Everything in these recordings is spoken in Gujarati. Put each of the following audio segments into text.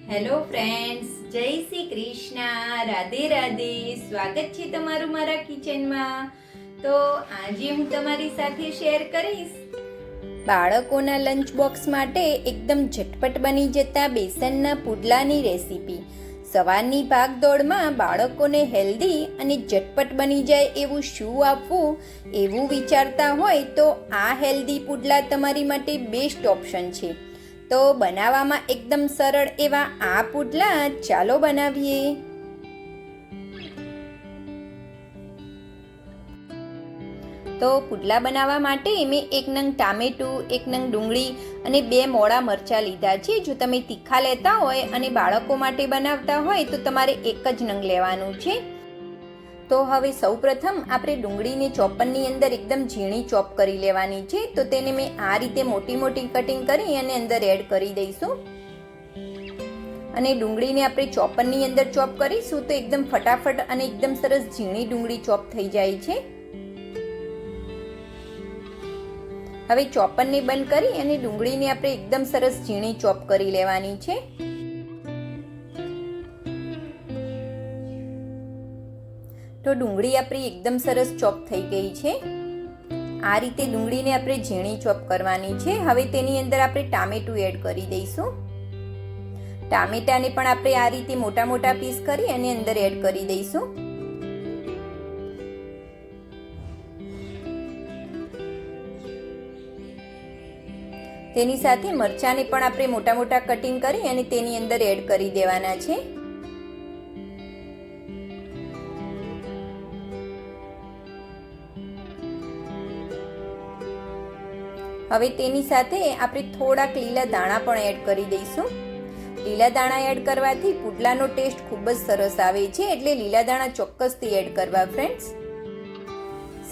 હેલો ફ્રેન્ડ્સ, જય શ્રી કૃષ્ણ, રાધે રાધે. સ્વાગત છે તમારું મારા કિચનમાં. તો આજે હું તમારી સાથે શેર કરીશ બાળકોના લંચ બોક્સ માટે એકદમ ઝટપટ બની જતા બેસનના પુડલાની રેસીપી. સવારની ભાગદોડમાં બાળકોને હેલ્ધી અને ઝટપટ બની જાય એવું શું આપવું એવું વિચારતા હોય તો આ હેલ્ધી પુડલા તમારી માટે બેસ્ટ ઓપ્શન છે. તો બનાવવામાં એકદમ સરળ એવા આ પુડલા ચાલો બનાવીએ. તો પુડલા બનાવવા માટે મેં એક નંગ ટામેટું, એક નંગ ડુંગળી અને 2 મોળા મરચાં લીધા છે. જો તમે તીખા લેતા હોય અને બાળકો માટે બનાવતા હોય તો તમારે એક જ નંગ લેવાનું છે. તો હવે સૌપ્રથમ આપણે ડુંગળીને ચોપરની અંદર એકદમ ઝીણી ચોપ કરી લેવાની છે. તો તેને મેં આ રીતે મોટી મોટી કટિંગ કરી અને અંદર એડ કરી દઈશું. અને ડુંગળીને આપણે ચોપરની અંદર ચોપ કરીશું તો એકદમ ફટાફટ અને એકદમ સરસ ઝીણી ડુંગળી ચોપ થઈ જાય છે. હવે ચોપરને બંધ કરી અને ડુંગળીને આપણે એકદમ સરસ ઝીણી ચોપ કરી લેવાની છે. તો ડુંગળી આપણી એકદમ સરસ ચોપ થઈ ગઈ છે. આ રીતે ડુંગળીને આપણે ઝીણી ચોપ કરવાની છે. હવે તેની અંદર આપણે ટામેટું એડ કરી દઈશું. ટામેટાને પણ આપણે આ રીતે મોટા મોટા પીસ કરી અને અંદર એડ કરી દઈશું. તેની સાથે મરચાંને પણ આપણે મોટા મોટા કટિંગ કરી અને તેની અંદર એડ કરી દેવાના છે. હવે તેની સાથે આપણે થોડાક લીલા દાણા પણ એડ કરી દઈશું. લીલા દાણા એડ કરવાથી પુડલાનો ટેસ્ટ ખૂબ જ સરસ આવે છે, એટલે લીલા દાણા ચોક્કસથી એડ કરવા ફ્રેન્ડ્સ.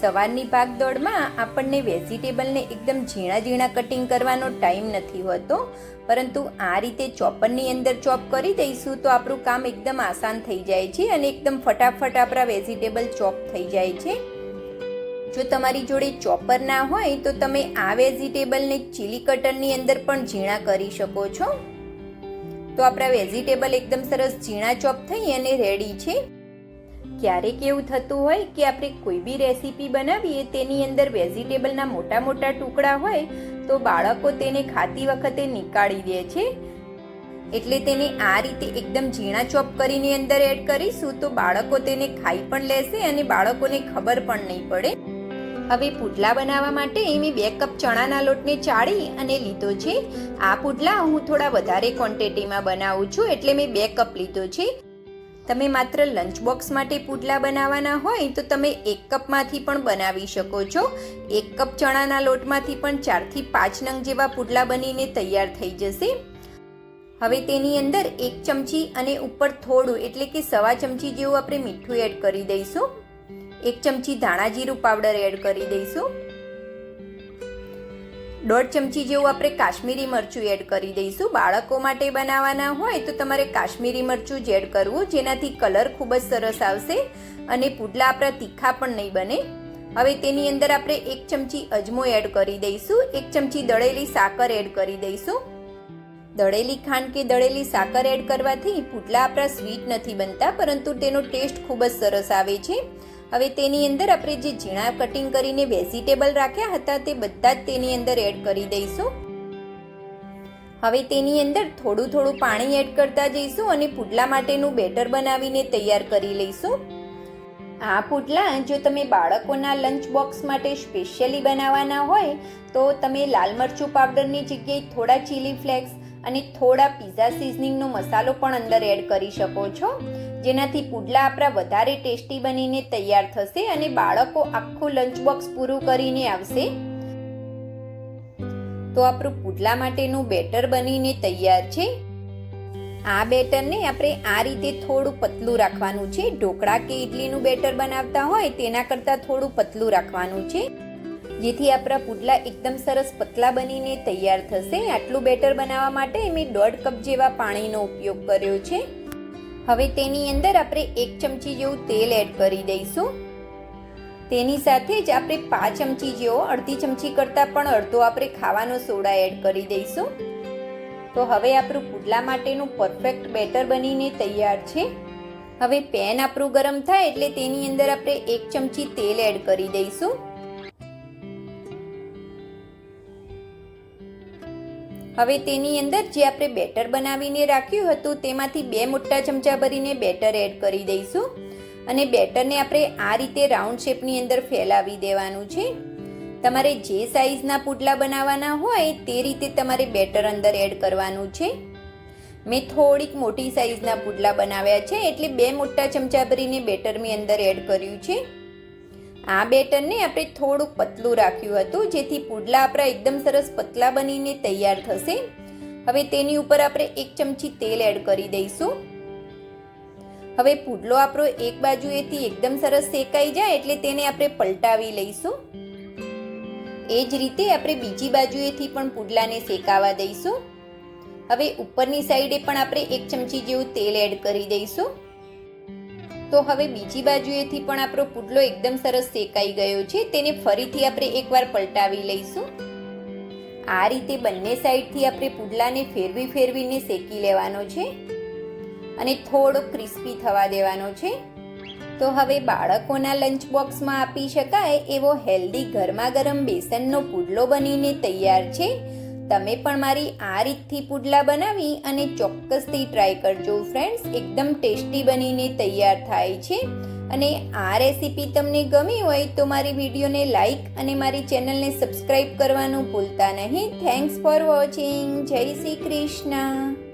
સવારની ભાગદોડમાં આપણને વેજીટેબલને એકદમ ઝીણા ઝીણા કટિંગ કરવાનો ટાઈમ નથી હોતો, પરંતુ આ રીતે ચોપરની અંદર ચોપ કરી દઈશું તો આપણું કામ એકદમ આસાન થઈ જાય છે અને એકદમ ફટાફટ આપણા વેજીટેબલ ચોપ થઈ જાય છે. જો તમારી જોડે ચોપર ના હોય તો તમે આ વેજીટેબલને ચીલી કટરની અંદર પણ ઝીણા કરી શકો છો. તો આપણા વેજીટેબલ એકદમ સરસ ઝીણા ચોપ થઈ અને રેડી છે. ક્યારેક એવું થતું હોય કે આપણે કોઈ બી રેસીપી બનાવીએ તેની અંદર વેજીટેબલના મોટા મોટા ટુકડા હોય તો બાળકો તેને ખાતી વખતે નીકાળી દે છે. એટલે તેને આ રીતે એકદમ ઝીણા ચોપ કરીને અંદર એડ કરીશું તો બાળકો તેને ખાઈ પણ લેશે અને બાળકોને ખબર પણ નહીં પડે. હવે પુડલા બનાવવા માટે મેં 2 કપ ચણાના લોટને ચાળી અને લીધો છે. આ પુડલા હું થોડા વધારે ક્વોન્ટિટીમાં બનાવું છું એટલે મેં 2 કપ લીધો છે. તમે માત્ર લંચ બોક્સ માટે પુડલા બનાવવાના હોય તો તમે 1 કપમાંથી પણ બનાવી શકો છો. 1 કપ ચણાના લોટમાંથી પણ 4 થી 5 નંગ જેવા પુડલા બનીને તૈયાર થઈ જશે. હવે તેની અંદર 1 ચમચી અને ઉપર થોડું એટલે કે 1/2 ચમચી જેવું આપણે મીઠું એડ કરી દઈશું. 1 ચમચી ધાણા જીરું પાવડર એડ કરી દઈશું. 1/2 ચમચી જેવું આપણે કાશ્મીરી મરચું એડ કરી દઈશું. બાળકો માટે બનાવવાના હોય તો તમારે કાશ્મીરી મરચું જ એડ કરવું, જેનાથી કલર ખૂબ જ સરસ આવશે અને પુડલા આપણા તીખા પણ નહીં બને. હવે તેની અંદર આપણે 1 ચમચી અજમો એડ કરી દઈશું. 1 ચમચી દળેલી સાકર એડ કરી દઈશું. દળેલી ખાંડ કે દળેલી સાકર એડ કરવાથી પુડલા આપણા સ્વીટ નથી બનતા, પરંતુ તેનો ટેસ્ટ ખૂબ જ સરસ આવે છે. હવે તેની અંદર આપણે જે ઝીણા કટિંગ કરીને વેજીટેબલ રાખ્યા હતા તે બધા જ તેની અંદર એડ કરી દઈશું. હવે તેની અંદર થોડું થોડું પાણી એડ કરતા જઈશું અને પુડલા માટેનું બેટર બનાવીને તૈયાર કરી લઈશું. આ પુડલા જો તમે બાળકોના લંચ બોક્સ માટે સ્પેશિયલી બનાવવાના હોય તો તમે લાલ મરચું પાવડરની જગ્યાએ થોડા ચીલી ફ્લેક્સ અને થોડા પિઝા સિઝનિંગનો મસાલો પણ અંદર એડ કરી શકો છો, જેનાથી પુડલા આપણા વધારે ટેસ્ટી બનીને તૈયાર થશે અને બાળકો આખું લંચ બોક્સ પૂરું કરીને આવશે. તો આપણું પુડલા માટેનું બેટર બનીને તૈયાર છે. આ બેટરને આપણે આ રીતે થોડું પતલું રાખવાનું છે. ઢોકળા કે ઇડલીનું બેટર બનાવતા હોય તેના કરતાં થોડું પતલું રાખવાનું છે, જેથી આપણા પુડલા એકદમ સરસ પતલા બનીને તૈયાર થશે. આટલું બેટર બનાવવા માટે મેં 1.5 કપ જેવા પાણીનો ઉપયોગ કર્યો છે. હવે તેની અંદર આપણે 1 ચમચી જેવું તેલ એડ કરી દઈશું. તેની સાથે જ આપણે 5 ચમચી જેવો, અડધી ચમચી કરતાં પણ અડધો આપણે ખાવાનો સોડા એડ કરી દઈશું. તો હવે આપણું પુડલા માટેનું પરફેક્ટ બેટર બનીને તૈયાર છે. હવે પેન આપણું ગરમ થાય એટલે તેની અંદર આપણે 1 ચમચી તેલ એડ કરી દઈશું. હવે તેની અંદર જે આપણે બેટર બનાવીને રાખ્યું હતું તેમાંથી 2 મોટા ચમચા ભરીને બેટર એડ કરી દઈશું અને બેટરને આપણે આ રીતે રાઉન્ડ શેપની અંદર ફેલાવી દેવાનું છે. તમારે જે સાઈઝના પુડલા બનાવવાના હોય તે રીતે તમારે બેટર અંદર એડ કરવાનું છે. મેં થોડીક મોટી સાઈઝના પુડલા બનાવ્યા છે એટલે 2 મોટા ચમચા ભરીને બેટર મેં અંદર એડ કર્યું છે. આ બેટરને આપણે થોડુંક પતલું રાખ્યું હતું જેથી પુડલા આપણા એકદમ સરસ પતલા બનીને તૈયાર થશે. હવે તેની ઉપર આપણે 1 ચમચી તેલ એડ કરી દઈશું. હવે પુડલો આપણો એક બાજુએથી એકદમ સરસ શેકાઈ જાય એટલે તેને આપણે પલટાવી લઈશું. એ જ રીતે આપણે બીજી બાજુએથી પણ પુડલાને શેકાવા દઈશું. હવે ઉપરની સાઈડે પણ આપણે 1 ચમચી જેવું તેલ એડ કરી દઈશું. તો હવે બીજી બાજુએથી પણ આપણો પુડલો એકદમ સરસ શેકાઈ ગયો છે. તેને ફરીથી આપણે એકવાર પલટાવી લઈશું. આ રીતે બંને સાઈડથી આપણે પુડલાને ફેરવીને શેકી લેવાનો છે અને થોડો ક્રિસ્પી થવા દેવાનો છે. તો હવે બાળકોના લંચ બોક્સમાં આપી શકાય એવો હેલ્ધી ગરમા ગરમ બેસનનો પુડલો બનીને તૈયાર છે. તમે પણ મારી આ રીતથી પુડલા બનાવી અને ચોક્કસથી ટ્રાય કરજો ફ્રેન્ડ્સ. એકદમ ટેસ્ટી બનીને તૈયાર થાય છે. અને આ રેસીપી તમને ગમી હોય તો મારી વિડીયોને લાઈક અને મારી ચેનલને સબસ્ક્રાઈબ કરવાનું ભૂલતા નહીં. Thanks for watching. જય શ્રી કૃષ્ણ.